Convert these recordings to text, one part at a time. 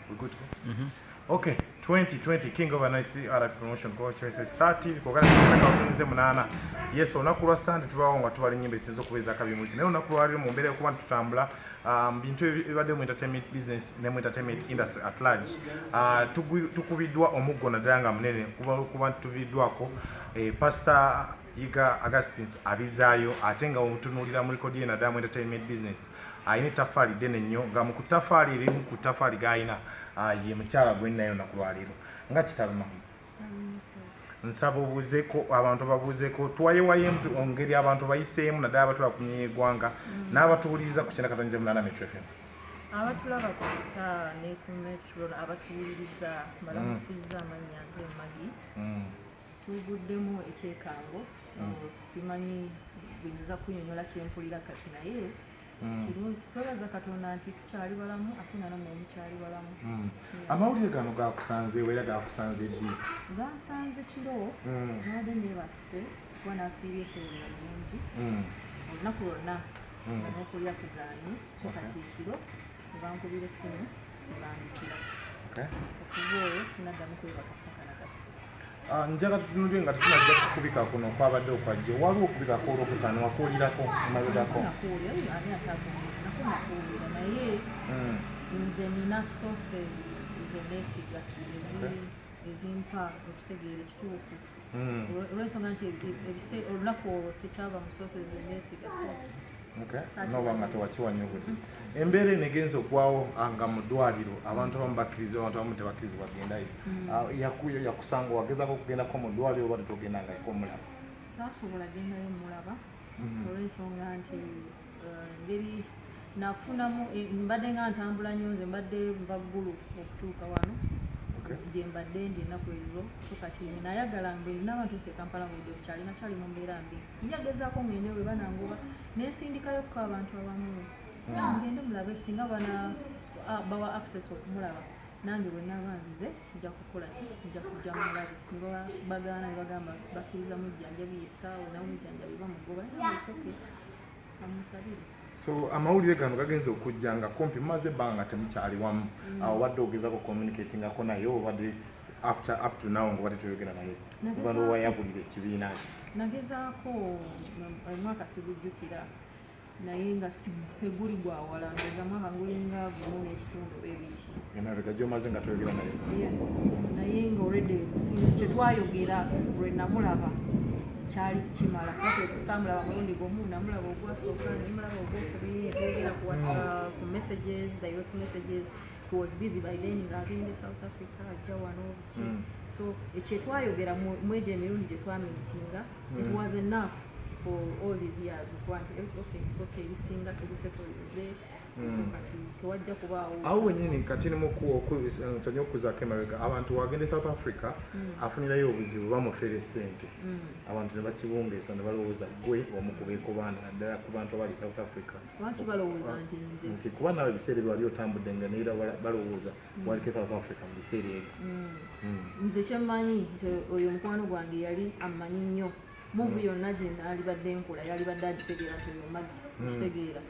We good to go? Okay, 2020 King of NICR promotion coach SS30 kokala kitaka otunze munana. Yes, olunaku lwa Sunday tubawo nga tubali nyimbe sinzo kuweza kabi mwiki. Naye olunaku lwali mu mbere okuba tutambula bintu ebibadde mu entertainment business ne mu entertainment industry at large. Tukubiddwa omuggo naddala nga munene kuba tuviddwako Pastor Yiga Augustins abizaayo ate nga omutunuulira mu rekodi ye naddala mu entertainment business. Ayina ettaffaali ddene nnyo nga mu kutaffaali erimu ku ttaffaali g'ayina ye mukyala gwe nnayo olunaku lwa leero nga kitaluma nsaba obuuzeeko abantu babuuzeeko tuwayewayo engeri abantu bayiseemu naddala abatula ku nyeggwanga n'abatuwuliriza ku kina katonze munana Metro FM. Abatulaba ku Star ne ku Metro abatuwuliriza balamusizza amannya nze Magi tuguddemu ekyekango simanyi bwenyuza kunyonyola kyempulira kati naye kirungi twebaza Katonda nti tukyali balamu ate namwe mukyali balamu. Amawulire gano gakusanze era gakusanze ddi? Gansanze kiro nabadde neebase kuba nasiibye esebera bulungi olunaku lwonna n'okulya kuzaanyi so kati ekiro nebankubira essimu nebandikira okuva olwo sinaddamu kwebaka paka na kati. Njagala tutunulire nga tetunajja kukubika kuno kwabadde okwajja waliwo okubikako olwokutaano wakuwulirako emabegako? Nakuwulira naye nze nina sources ze neesiga ezimpa okitegeera ekituufu olw'ensonga nti olunaku olwo tekyava mu sources ze neesiga noba nga tewakiwanya obudde. Embeera eno egenza okwawo nga mu ddwaliro abantu abamu bakkiriza abantu abamu tebakkirizibwa kugendayo yakusanga wagezaako okugendako mu ddwaliro oba tetogendangako omulaba? Saasobola gendayo mulaba olw'ensonga nti engeri nafunamu mbadde nga ntambula nnyo nze mbadde nva ggulu okutuuka wano gye mbadde ndi ennaku ezo so kati nayagala mbe n'abantu nsi Kampala mu budde bukyali nakyali mu mbeera mbi njagezaako ngende we banangoba nensindikayokko abantu abamu ngende mulabe singa bawa access okumulaba nange bwe naaba nzize nja kukola ki nja kujja mulabe bagaana ne bagamba bakkiriza mujjanjabi yekka onamujjanjabi bamugoba ekyoke amusabire. So amawulire gano gagenza okujja nga kumpi mumaze ebbanga nga temukyali wamu obadde ogezaako communicatingako naye obadde after up to now ngobadde toyogera naye obadde owayabulira ekibiina ki? Nagezaako omwaka sigujjukira naye nga teguli gwawala ngeza mwaka ngulinga gumu n'ekitundu ebiri emabega gyomaze nga toyogera naye? Yes naye nga already kyetwayogera lwe namulaba kyali kimala kusamulaba mulundi gumu namulaba ogwasooka nemulaba ogwokubiri etwogera ku messages direct messages he was busy by then nga agende South Africa ajja wano biki so ekyetwayogera mwegyo emirundi gye twamitinga it was enough for all these years okay it's okay bisinga tubisetolize kati tewajja kubaawo awo wenyini kati nsonyi okuzaako emabega abantu wagende South Africa afunirayo obuzibu bamufere ssente abantu ne bakibungeesa ne balowooza gwe omukubeeko baana naddala ku bantu abali South Africa lwaki balowooza nti kuba nawe ebiseera ebyo wali otambudde nga neera balowooza waliko South Africa mu biseera ebyo. Nze kyemmanyi nti oyo mukwano gwange yali ammanyi nnyo muvu yonna gye naalibadde nkola yalibadde agitegeera nti oyo Magi kitegeera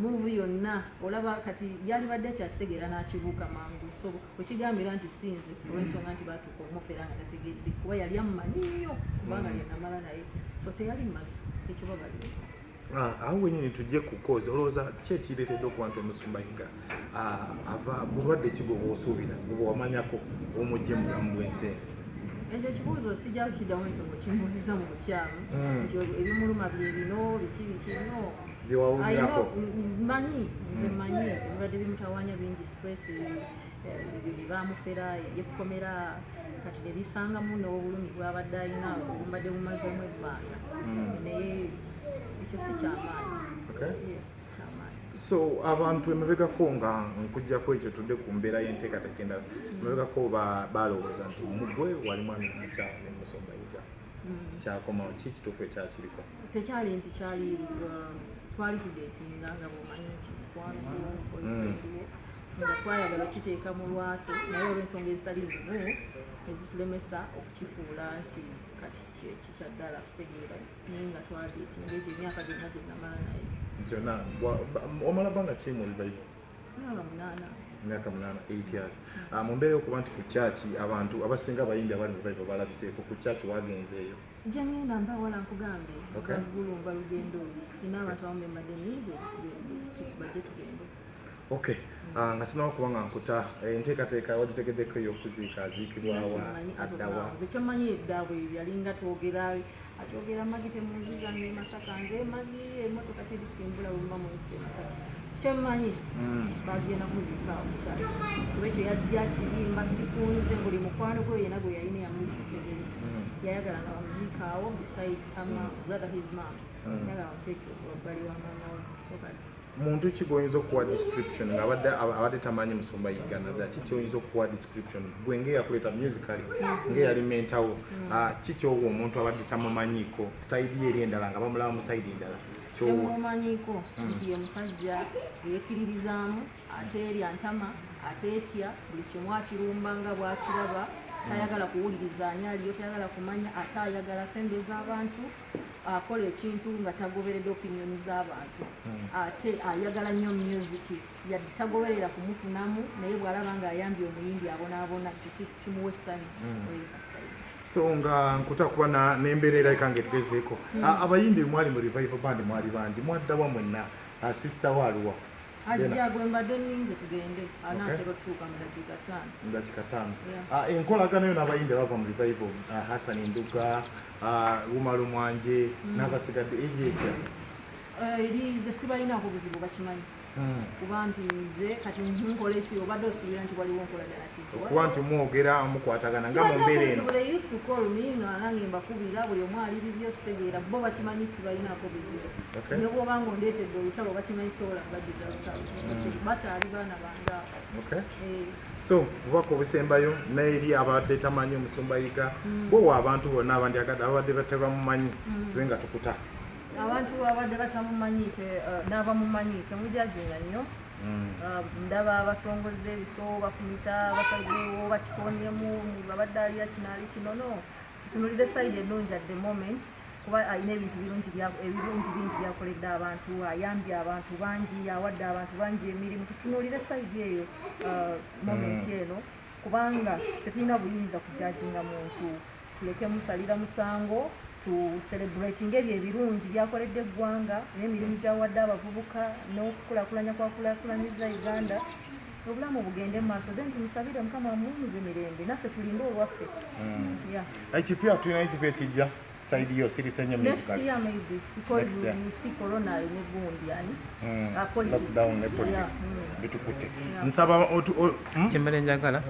muvu yonna olaba kati yalibadde kyakitegeera n'akibuuka mangu so wekigambira nti sinze olw'ensonga nti baatuuka omufera nga tategedde kuba yali ammanyi nnyo kubanga lyenamala naye so teyali Magi ekyo babalire. Awo wenyini tujje ku kozi olowooza ki ekireetedde okuba nti Omusumba Yiga ava bulwadde ki bwe bw'osuubira bwe wamanyako omugye mu bulamu bw'ensi eno? Ekyo ekibuuzo sijja kukiddamu ensonga kimbuuziza mu bukyamu nti ebimuluma bye bino biki no byewawulirako mmanyi nze mmanyi ebibadde bimutawaanya bingi stress bamufera yekukomera kati nebisangamu n'obulumi bwabadde alina obumbadde bumazeemu ebbanga naye ekyo si kyamaanyi. So abantu emabegako nga nkujjako ekyo tudde ku mbeera y'enteekateeka endala emabegako balowooza nti mugwe wali mwami omukyala ne Musumba Yiga kyakomawo ki kituufu ekyakiriko? Tekyali nti kyali twali tudeetinga nga bwomanyi nti nga twayagala okiteeka mu lwatu naye olw'ensonga ezitali zimu ezitulemesa okukifuula nti kati kikyaddala kutegeera naye nga twadeetinga egyo emyaka gyonna gye namala naye. Gyonna omala bbanga ki mu libayi? Myaka 8. emyaka 8 years. Mu mbeera okuba nti ku church abantu abasinga abayimbi abali mu Bible balabiseeko ku church wagenzeeyo. Jangenda mpawala nkugambe baggulu balugendo ina abantu abamu mbadde nize bajje tugende. Okay. Nga sinawa kuba nga nkuta enteekateeka wagitegeddeko ey'okuziika aziikibwawa addawa. Nze kyemmanyi eddaabwe yalinga twogera Maggie temunziza ne Masaka nze Maggie emmotoka terisimbula wemba mwese Masaka. Kyemmanyi bagenda kuziika omukyala kuba ekyo yajja kirimba sikunze buli mukwano gwe yena gwe yalina yamulikisegere yayagala nga bamuziika awo besides brother his mom yagala bamuteeke wabbali wa maama we so kati muntu ki gwoyinza okuwa description nga abadde tamanyi musumba yigana ati kyoyinza okuwa description gwe ngeyakuleeta musically ngeyali mentawo kikyowa omuntu abadde tamumanyiiko saidi eri endala nga bamulaba mu saidi endala kyomumanyiiko nti ye musajja yekkiririzaamu ate erya ntama ate etya buli kimu akirumbanga bw'akiraba tayagala kuwuliriza ani aliyo tayagala kumanya ate ayagala sente z'abantu akola ekintu nga tagoberera opinioni z'abantu ate ayagala nnyo music yadde tagoberera kumufunamu naye bw'alaba nga ayambye omuyimbi abonaabona kimuwa essanyu. So nga nkuta kuba n'embeera erabika ng'etugezeeko abayimbi mwali mu revival band mwali bangi mwaddawa mwenna sister waaliwa ajja gwe mbadde nninze tugende anaatera otutuuka mu dakiika 5. Enkolagana yo n'abayimbi abava mu revival Hassan Nduga Lumalu Mwanje n'abasigadde egyetya erize sibalinaako buzibu bakimanyi kuba nti nze kati nkola eki obadde osuubira nti waliwo nkolagana kuba nti mwogera mukwatagana nga mu mbeera eno used to call me nange mbakubira buli omu ali bibyo tutegeera bo bakimanyi sibalinaako buzibu ne bw'oba nga ondeetedde olutalo bakimanyi sobola kubaddiza lutalo bakyali baana bange. So obubaka obusembayo n'eri abadde tamanyi omusumba yiga bwowa abantu bonna ababadde batebamumanyi tube nga tukuta abantu abadde batamumanyi n'abamumanyi temujajinga nnyo ndaba abasongoze ebiso bafumita basazeewo bakikoonyemu babadde alya kinaali kino no tutunulire sayidi ennungi at the moment kuba alina ebintu birungi bingi byakoledde abantu ayambye abantu bangi awadde abantu bangi emirimu tutunulire sayidi eyo momenti eno kubanga tetulina buyinza kujajinga muntu tuleke musalira musango to celebrating ebyo ebirungi byakoledde eggwanga n'emirimu gyawadde abavubuka n'okukulakulanya kwakulakulanyiza Uganda obulamu bugende mu maaso then tumusabire Mukama amuwumuze mirembe naffe tulinde olwaffe. tulina ITP ekijja saidi yo sirisenye next year maybe because you see corona ne gundi yani lockdown ne politics bitukute nsaba kimale njagala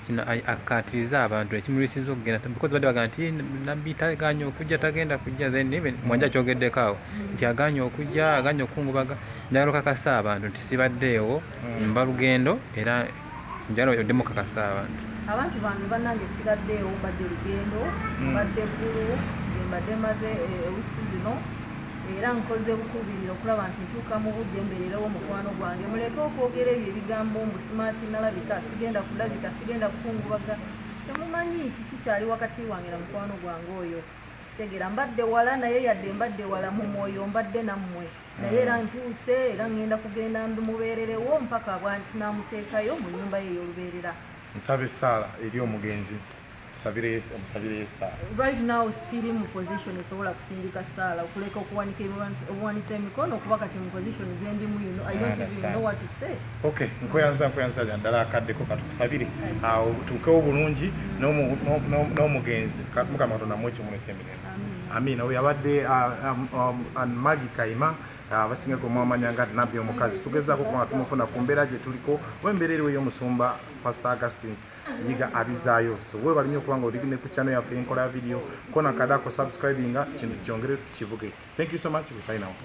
kino akatiriza abantu ekimulisiza okugenda because badde bagamba nti nabbi taganya okujja tagenda kujja then even mwanja kyogeddeko awo nti aganya okujja aganya okungubaga njagala okakasa abantu nti sibaddeewo mba lugendo era njagala oddemu okakasa abantu bange bannange sigaddeewo mbadde lugendo mbadde ggulu mbadde maze wiiki zino era nkoze bukubiriro okulaba nti ntuuka mu budde mbeererewo mukwano gwange muleke okwogera ebyo ebigambo mbu simaasi nalabika sigenda kulabika sigenda kukungubaga temumanyi kiki kyali wakati wange na mukwano gwange oyo kitegeera mbadde wala naye yadde mbadde wala mu mwoyo mbadde nammwe naye era ntuuse era ngenda kugenda mubeererewo mpaka bwanti namuteekayo mu nnyumba ye ey'olubeerera. Nsabe Sala eri omugenzi musabire Sala. Right now siri mu position esobola kusindika Sala okuleka okuwanisa emikono okuba kati mu position gyendimu I don't even know what to say. Okay, nkweyanza ddala akaddeko katukusabire tuukewo bulungi n'omugenzi Mukama Katonda amuwe ekimulekyo emirembe. Amina. Oyo abadde Maggie Kayima abasingako mwamanya nga nabbi omukazi tugezaako kubanga tumufuna ku mbeera gye tuliko w'embeera eriwo ey'omusumba Pastor Augustine Yiga abizaayo. So weebale nnyo okuba nga oli ne ku channel yaffe enkola ya video kona kadako subscribinga kintu kyongere tukivuge. Thank you so much. We sign out.